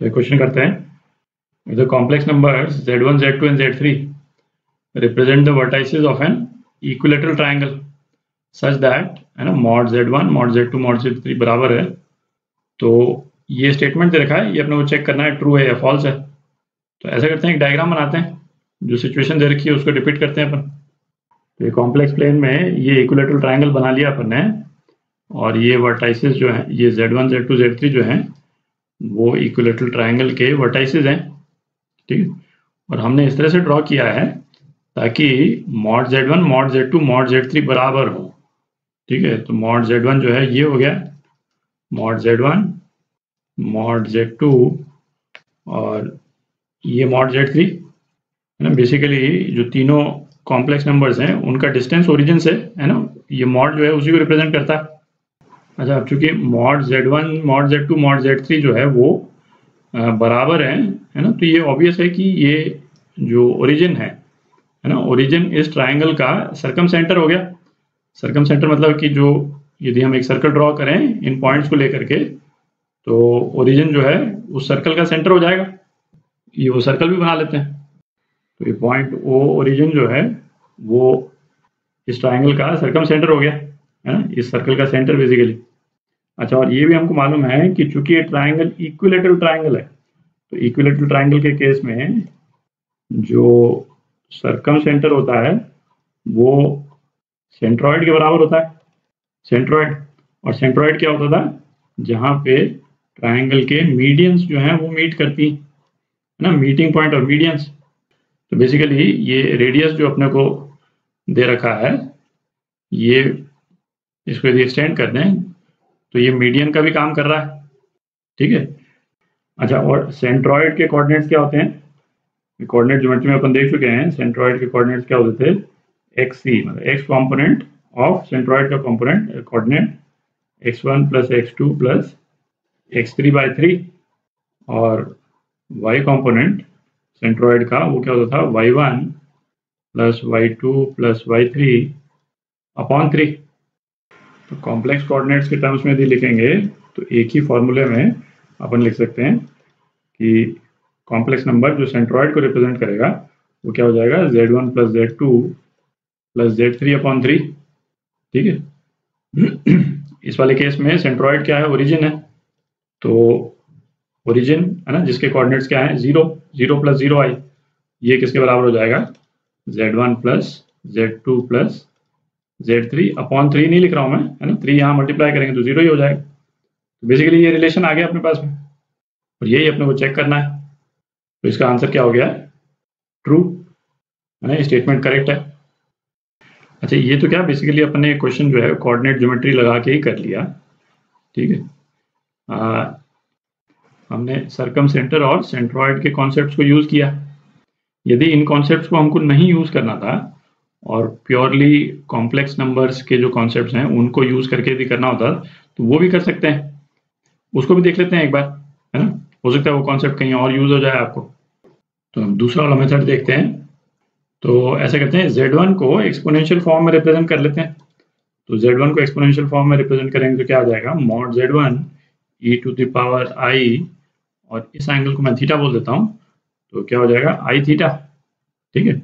तो एक क्वेश्चन करते हैं। The complex numbers z1, z2 and z3 represent the vertices of an equilateral triangle such that है ना mod z1 mod z2 mod z3 बराबर है। तो ये स्टेटमेंट दे रखा है, ये अपने को चेक करना है ट्रू है या फॉल्स है। तो ऐसा करते हैं, एक डायग्राम बनाते हैं, जो सिचुएशन दे रखी है उसको रिपीट करते हैं अपन। तो ये कॉम्प्लेक्स प्लेन में ये इक्विलेटरल ट्राइंगल बना लिया अपन ने, और ये वर्टाइसेस जो है ये z1 z2 z3 जो है वो इक्विलेटरल ट्राइंगल के वर्टाइसेस हैं, ठीक है। और हमने इस तरह से ड्रॉ किया है ताकि mod z1 mod z2 mod z3 बराबर हो, ठीक है। तो mod z1 जो है ये हो गया mod z1 mod z2 और ये mod z3 है ना। बेसिकली जो तीनों कॉम्प्लेक्स नंबर्स हैं उनका डिस्टेंस ओरिजिन से है ना, ये mod जो है उसी को रिप्रेजेंट करता है। अच्छा, अब चूंकि mod z1 mod z2 mod z3 जो है वो बराबर है ना, तो ये ऑब्वियस है कि ये जो ओरिजिन है ना, ओरिजिन इस ट्राइंगल का सर्कम सेंटर हो गया। सर्कम सेंटर मतलब कि जो यदि हम एक सर्कल ड्रॉ करें इन पॉइंट्स को लेकर के, तो ओरिजिन जो है उस सर्कल का सेंटर हो जाएगा। ये वो सर्कल भी बना लेते हैं। तो ये पॉइंट ओ ओरिजिन जो है वो इस ट्राइंगल का सर्कम सेंटर हो गया है ना, इस सर्कल का सेंटर बेसिकली। अच्छा, और ये भी हमको मालूम है कि चूंकि ये ट्राइंगल इक्विलेटरल ट्राइंगल है, तो इक्विलेटरल ट्राइंगल के केस में जो सर्कम सेंटर होता है वो सेंट्रॉइड के बराबर होता है, सेंट्रॉइड। और सेंट्रॉइड क्या होता था, जहाँ पे ट्राइंगल के मीडियंस जो हैं वो मीट करती है ना, मीटिंग पॉइंट ऑफ मीडियंस। तो बेसिकली ये रेडियस जो अपने को दे रखा है, ये इसको यदि एक्सटेंड कर दें तो ये मीडियन का भी काम कर रहा है, ठीक है। अच्छा, और सेंट्रॉइड के कोऑर्डिनेट्स क्या होते हैं, कोऑर्डिनेट ज्योमेट्री में अपन देख चुके हैं। सेंट्रॉइड के कोऑर्डिनेट्स क्या होते थे, xc मतलब x कंपोनेंट ऑफ सेंट्रॉइड का component coordinate x1 plus x2 plus x3/3, और y कंपोनेंट सेंट्रॉइड का वो क्या होता था, y1 plus y2 plus y3/3। तो कॉम्प्लेक्स कोऑर्डिनेट्स के टर्म्स में यदि लिखेंगे तो एक ही फॉर्मूले में अपन लिख सकते हैं कि कॉम्प्लेक्स नंबर जो सेंट्रॉइड को रिप्रेजेंट करेगा वो क्या हो जाएगा, z1 plus z2 plus z3/3, ठीक है। इस वाले केस में सेंट्रॉइड क्या है, ओरिजिन है। तो ओरिजिन है ना, जिसके कोऑर्डिनेट्स क्या है, 0 0 प्लस 0i, ये किसके बराबर हो जाएगा, z1 plus z2 plus z3/3 नहीं लिख रहा हूं मैं, है ना, 3 यहाँ मल्टीप्लाई करेंगे तो 0 ही हो जाएगा। तो बेसिकली ये रिलेशन आ गया अपने पास में, और यही अपने को चेक करना है। तो इसका आंसर क्या हो गया, ट्रू है ना, ये स्टेटमेंट करेक्ट है। अच्छा, ये तो क्या बेसिकली अपने क्वेश्चन जो है कोऑर्डिनेट ज्योमेट्री लगा के ही कर लिया, ठीक है। हमने सर्कम सेंटर और सेंट्रॉइड के कॉन्सेप्ट्स को यूज किया। यदि इन कॉन्सेप्ट्स को हमको नहीं यूज करना था और प्योरली कॉम्प्लेक्स नंबर्स के जो कॉन्सेप्ट्स हैं उनको यूज करके यदि करना होता तो वो भी कर सकते हैं, उसको भी देख लेते हैं एक बार, है ना। हो सकता है वो कॉन्सेप्ट कहीं और यूज हो जाए आपको। तो हम दूसरा वाला मेथड देखते हैं। तो ऐसा करते हैं, z1 को एक्सपोनेंशियल फॉर्म में रिप्रेजेंट कर लेते हैं। तो z1 को एक्सपोनेंशियल फॉर्म में रिप्रेजेंट करेंगे तो क्या आ जाएगा, mod z1 e to the power i, और इस एंगल को मैं थीटा बोल देता हूँ, तो क्या हो जाएगा i थीटा, ठीक है।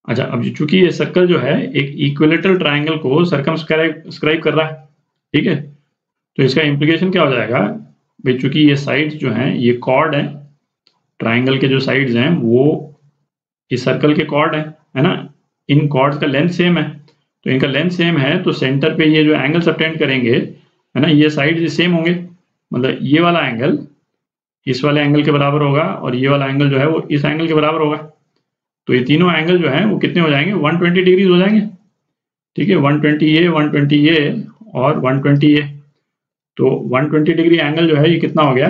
अच्छा, अब चूंकि ये सर्कल जो है एक इक्विलेटरल ट्राइंगल को सर्कमस्क्राइब कर रहा है, ठीक है। तो इसका इम्प्लीकेशन क्या हो जाएगा भाई, चूंकि ये साइड्स जो हैं ये कॉर्ड हैं, ट्राइंगल के जो साइड्स हैं वो इस सर्कल के कॉर्ड हैं, है ना। इन कॉर्ड्स का लेंथ सेम है, तो इनका लेंथ सेम है तो सेंटर पे ये जो एंगल सबटेंड करेंगे, है ना, ये साइड्स सेम होंगे। मतलब ये वाला एंगल इस वाले एंगल के बराबर होगा और ये वाला एंगल जो है वो इस एंगल के बराबर होगा। तो ये तीनों एंगल जो है वो कितने हो जाएंगे, 120 डिग्री हो जाएंगे, ठीक है। 120 ये 120 ये और 120 ये, तो 120 डिग्री एंगल जो है ये कितना हो गया,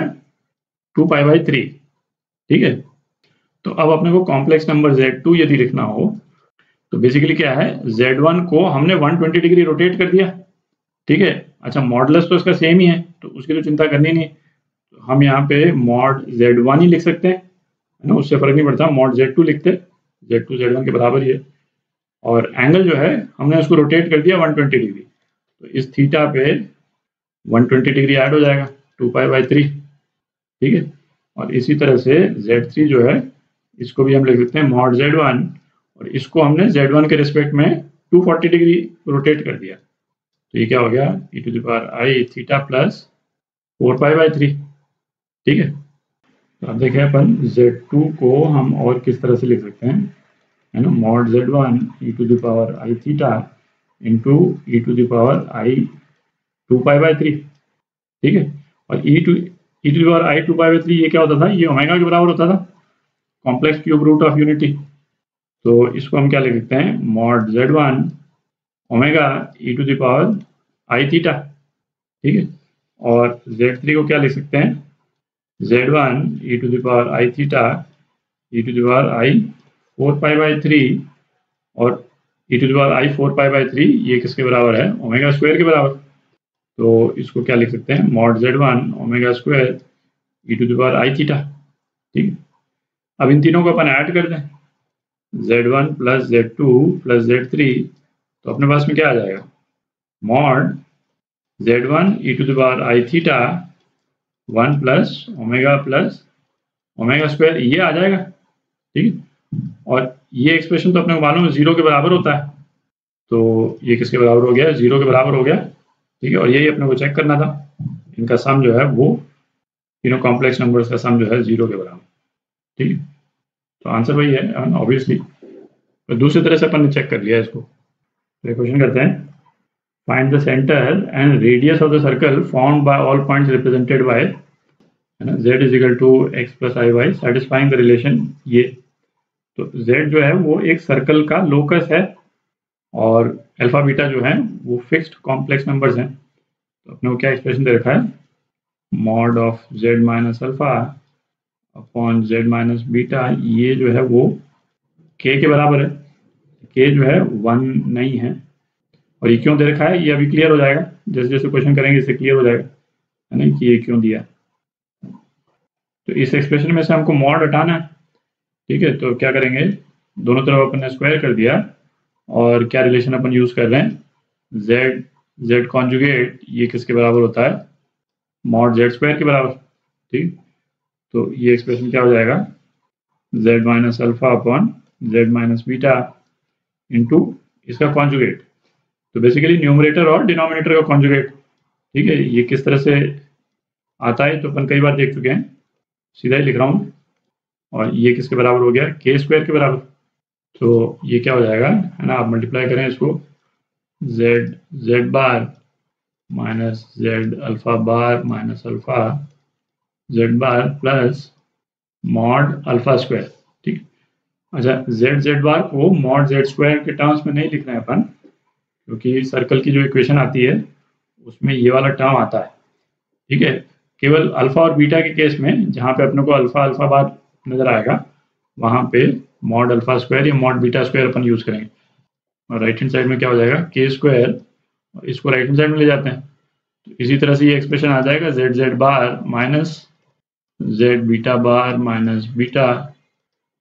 2π/3, ठीक है। तो अब अपने को कॉम्प्लेक्स नंबर z2 यदि लिखना हो तो बेसिकली क्या है, z1 को हमने 120 डिग्री रोटेट कर दिया, ठीक है। अच्छा, मॉडुलस तो इसका सेम ही है तो उसकी तो चिंता करनी नहीं, तो हम यहाँ पे mod z1 ही लिख सकते हैं, है ना, उससे फर्क नहीं पड़ता। mod z2 लिखते, z2 z1 के बराबर ही है, और एंगल जो है हमने उसको रोटेट कर दिया 120 डिग्री, तो इस थीटा पे 120 डिग्री ऐड हो जाएगा 2π/3, ठीक है। और इसी तरह से Z3 जो है इसको भी हम लिख सकते हैं मॉड Z1, और इसको हमने Z1 के रिस्पेक्ट में 240 डिग्री रोटेट कर दिया। तो ये क्या हो गया, e⁻i थीटा प्लस 4π/3। ठीक है, तो अब देखें अपन Z2 को हम और किस तरह से लिख सकते हैं, है ना, mod Z1 e⁻i theta into e⁻i 2π/3। ठीक है, और e⁻i 2π/3 ये क्या होता था, ये ओमेगा के बराबर होता था, complex cube root of unity. तो इसको हम क्या लिख सकते हैं, mod Z1 omega e⁻i theta. ठीक है, और Z3 को क्या लिख सकते हैं, Z1 e⁻i थीटा e⁻i 4π/3, और e⁻i 4π/3 ये किसके बराबर है, ओमेगा स्क्वायर के बराबर। तो इसको क्या लिख सकते हैं, mod Z1 omega square e⁻i theta. ठीक है, अब इन तीनों को अपन ऐड कर दें, Z1 plus Z2 plus Z3, तो अपने पास में क्या आ जाएगा, mod Z1 e⁻i theta 1 plus omega square ये आ जाएगा। ठीक है, और ये एक्सप्रेशन तो अपने को मालूम है 0 के बराबर होता है, तो ये किसके बराबर हो गया, 0 के बराबर हो गया। ठीक है, और यही अपने को चेक करना था, इनका सम जो है वो तीनों कॉम्प्लेक्स नंबर्स का सम जो है 0 के बराबर। ठीक है, तो आंसर वही है ऑब्वियसली। तो दूसरी तरह से अपन ने चेक कर लिया इसको। तो क्वेश्चन करते हैं, find the centre and radius of the circle formed by all points represented by z is equal to x plus i y satisfying the relation ये। तो z जो है वो एक सर्कल का लोकस है, और अल्फा बीटा जो है वो फिक्स्ड कॉम्प्लेक्स नंबर्स हैं। तो अपने को क्या एक्सप्रेशन दे रखा है, mod of z minus alpha upon z minus beta, ये जो है वो k के बराबर है। k जो है 1 नहीं है, और ये क्यों दे रखा है ये अभी क्लियर हो जाएगा, जैसे जैसे क्वेश्चन करेंगे इससे क्लियर हो जाएगा, है ना, कि ये क्यों दिया। तो इस एक्सप्रेशन में से हमको मॉड हटाना है। ठीक है, तो क्या करेंगे, दोनों तरफ अपन ने स्क्वायर कर दिया, और क्या रिलेशन अपन यूज कर रहे हैं, z कॉन्जुगेट ये किसके बराबर होता है, मॉड z स्क्वायर के बराबर। ठीक, तो ये एक्सप्रेशन क्या हो जाएगा, z minus alpha upon z minus beta into इसका कॉन्जुगेट। तो बेसिकली न्यूमरेटर और डिनोमिनेटर का कॉन्जुगेट। ठीक है, ये किस तरह से आता है तो अपन कई बार देख चुके हैं, सीधा ही लिख रहा हूँ, और ये किसके बराबर हो गया, k स्क्वायर के बराबर। तो ये क्या हो जाएगा, है ना, आप मल्टीप्लाई करें इसको, z bar minus z alpha bar minus alpha z bar plus mod alpha square. ठीक, अच्छा, z बार को मॉड z स्क्वायर के टर्म्स में नहीं लिखना है अपन, क्योंकि सर्कल की जो इक्वेशन आती है उसमें ये वाला टर्म आता है। ठीक है, केवल अल्फा और बीटा के केस में जहाँ पे अपने को अल्फा अल्फा बार नजर आएगा, वहाँ पे मॉड अल्फा स्क्वायर या mod beta square upon use करेंगे। और राइट हैंड साइड में क्या हो जाएगा, k स्क्वायर, और इसको राइट हैंड साइड में ले जाते हैं, तो इसी तरह से ये एक्सप्रेशन आ जाएगा z bar minus z beta बार minus beta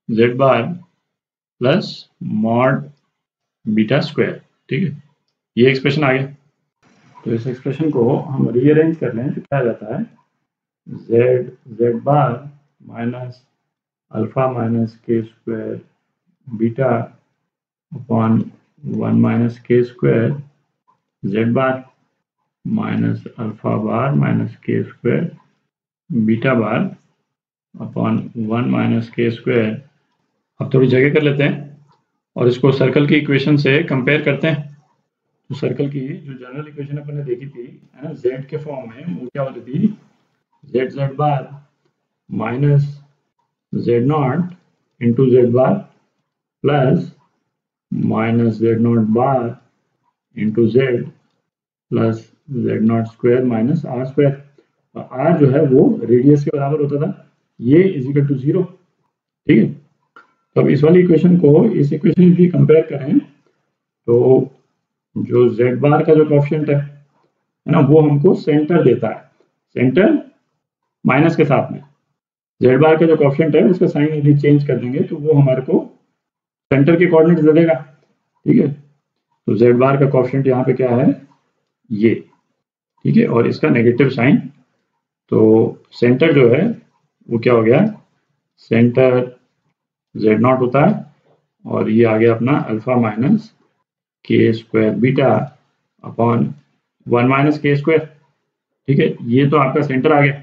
z bar plus mod beta square. ठीक है, ये एक्सप्रेशन आ गया। तो इस एक्सप्रेशन को हम रीअरेंज कर लें तो क्या आ जाता है, z bar minus alpha minus k square beta upon 1 minus k square z bar minus alpha bar minus k square beta bar upon 1 minus k square. अब थोड़ी जगह कर लेते हैं और इसको सर्कल की इक्वेशन से कंपेयर करते हैं। तो सर्कल की जो जनरल इक्वेशन अपन ने देखी थी, है ना, z के फॉर्म में, वो क्या होती थी, z bar minus z not into z bar plus minus z not bar into z plus z not square minus r square. तो r जो है वो रेडियस के बराबर होता था, ये इज इक्वल टू 0। ठीक है, तो अब इस वाली इक्वेशन को इस इक्वेशन की कंपेयर करें तो जो z बार का जो कोएफिशिएंट है ना, वो हमको सेंटर देता है, सेंटर माइनस के साथ में। z बार का जो कोएफिशिएंट है उसका साइन यदि चेंज कर देंगे तो वो हमारे को सेंटर के कोऑर्डिनेट्स दे देगा। ठीक है, तो z बार का कोएफिशिएंट यहाँ पे क्या है, ये। ठीक है, और इसका नेगेटिव साइन, तो सेंटर जो है वो क्या हो गया, सेंटर z0 होता है, और ये आ गया अपना alpha minus k square beta upon 1 minus k square. ठीक है, ये तो आपका सेंटर आ गया।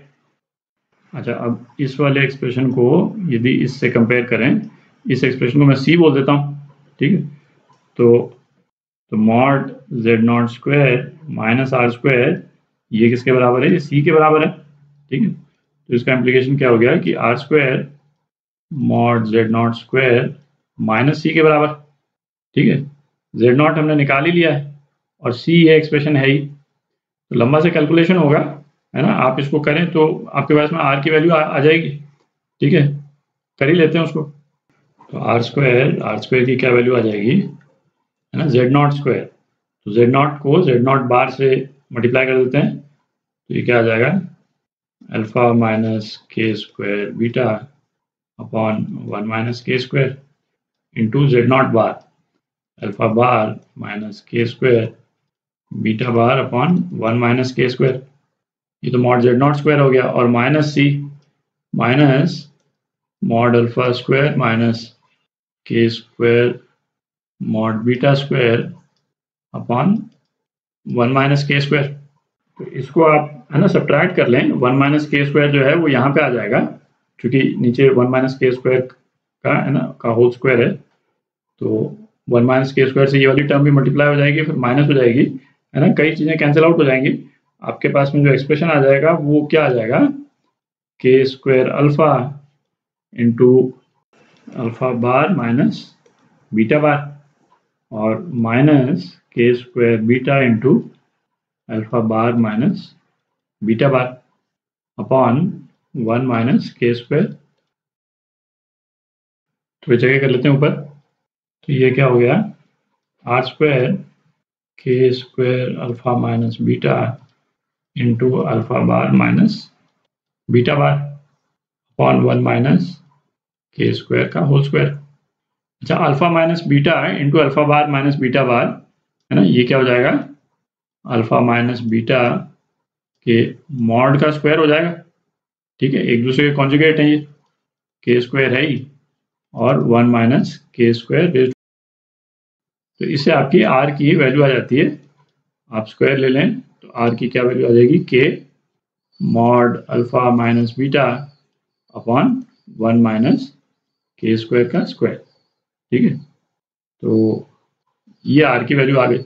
अच्छा, अब इस वाले एक्सप्रेशन को यदि इससे कंपेयर करें, इस एक्सप्रेशन को मैं c बोल देता हूँ। ठीक है, तो mod z0 square minus r square ये किसके बराबर है, ये c के बराबर है। ठीक है, तो इसका इम्प्लीकेशन क्या हो गया कि r square mod z0 square minus c के बराबर। ठीक है, z0 हमने निकाल ही लिया है और c ये एक्सप्रेशन है ही, तो लंबा से कैलकुलेशन होगा, है ना। आप इसको करें तो आपके पास में r की वैल्यू आ जाएगी। ठीक है, कर ही लेते हैं उसको। तो आर स्क्वायर की क्या वैल्यू आ जाएगी, है ना, z0 स्क्वायर। तो z0 को z0 बार से मल्टीप्लाई कर देते हैं, तो ये क्या आ जाएगा, alpha minus k square beta upon 1 minus k square into z0 bar, alpha bar minus k square beta bar upon 1 minus k square. ये तो मॉड z0 स्क्वायर हो गया, और minus c minus mod alpha square minus k square mod beta square upon 1 minus k square. तो इसको आप, है ना, सब्ट्रैक्ट कर लें। 1 माइनस के स्क्वायर जो है वो यहाँ पे आ जाएगा, क्योंकि नीचे 1 माइनस के स्क्वायर का, है ना, का होल स्क्वायर है। तो 1 माइनस के स्क्वायर से ये वाली टर्म भी मल्टीप्लाई हो जाएगी, फिर माइनस हो जाएगी, है ना, कई चीज़ें कैंसिल आउट हो जाएंगी। आपके पास में जो एक्सप्रेशन आ जाएगा वो क्या आ जाएगा, k square alpha into alpha bar minus beta bar, और minus k square beta into alpha bar minus beta bar upon 1 minus k square. तो ये जगह कर लेते हैं ऊपर। तो ये क्या हो गया, r square k square alpha minus beta into alpha bar minus beta bar upon 1 minus k square का होल स्क्वायर। अच्छा, alpha minus beta into alpha bar minus beta bar, है ना, ये क्या हो जाएगा, अल्फा माइनस बीटा के mod का स्क्वायर हो जाएगा। ठीक है, एक दूसरे के कॉन्जुगेट है, ये के स्क्वायर है ही, और 1 माइनस के स्क्वायर बेस्ड। तो इससे आपकी आर की वैल्यू आ जाती है। आप स्क्वायर ले लें तो आर की क्या वैल्यू आ जाएगी, के mod alpha minus beta upon 1 minus k square का स्क्वायर। ठीक है, तो ये आर की वैल्यू आ गई।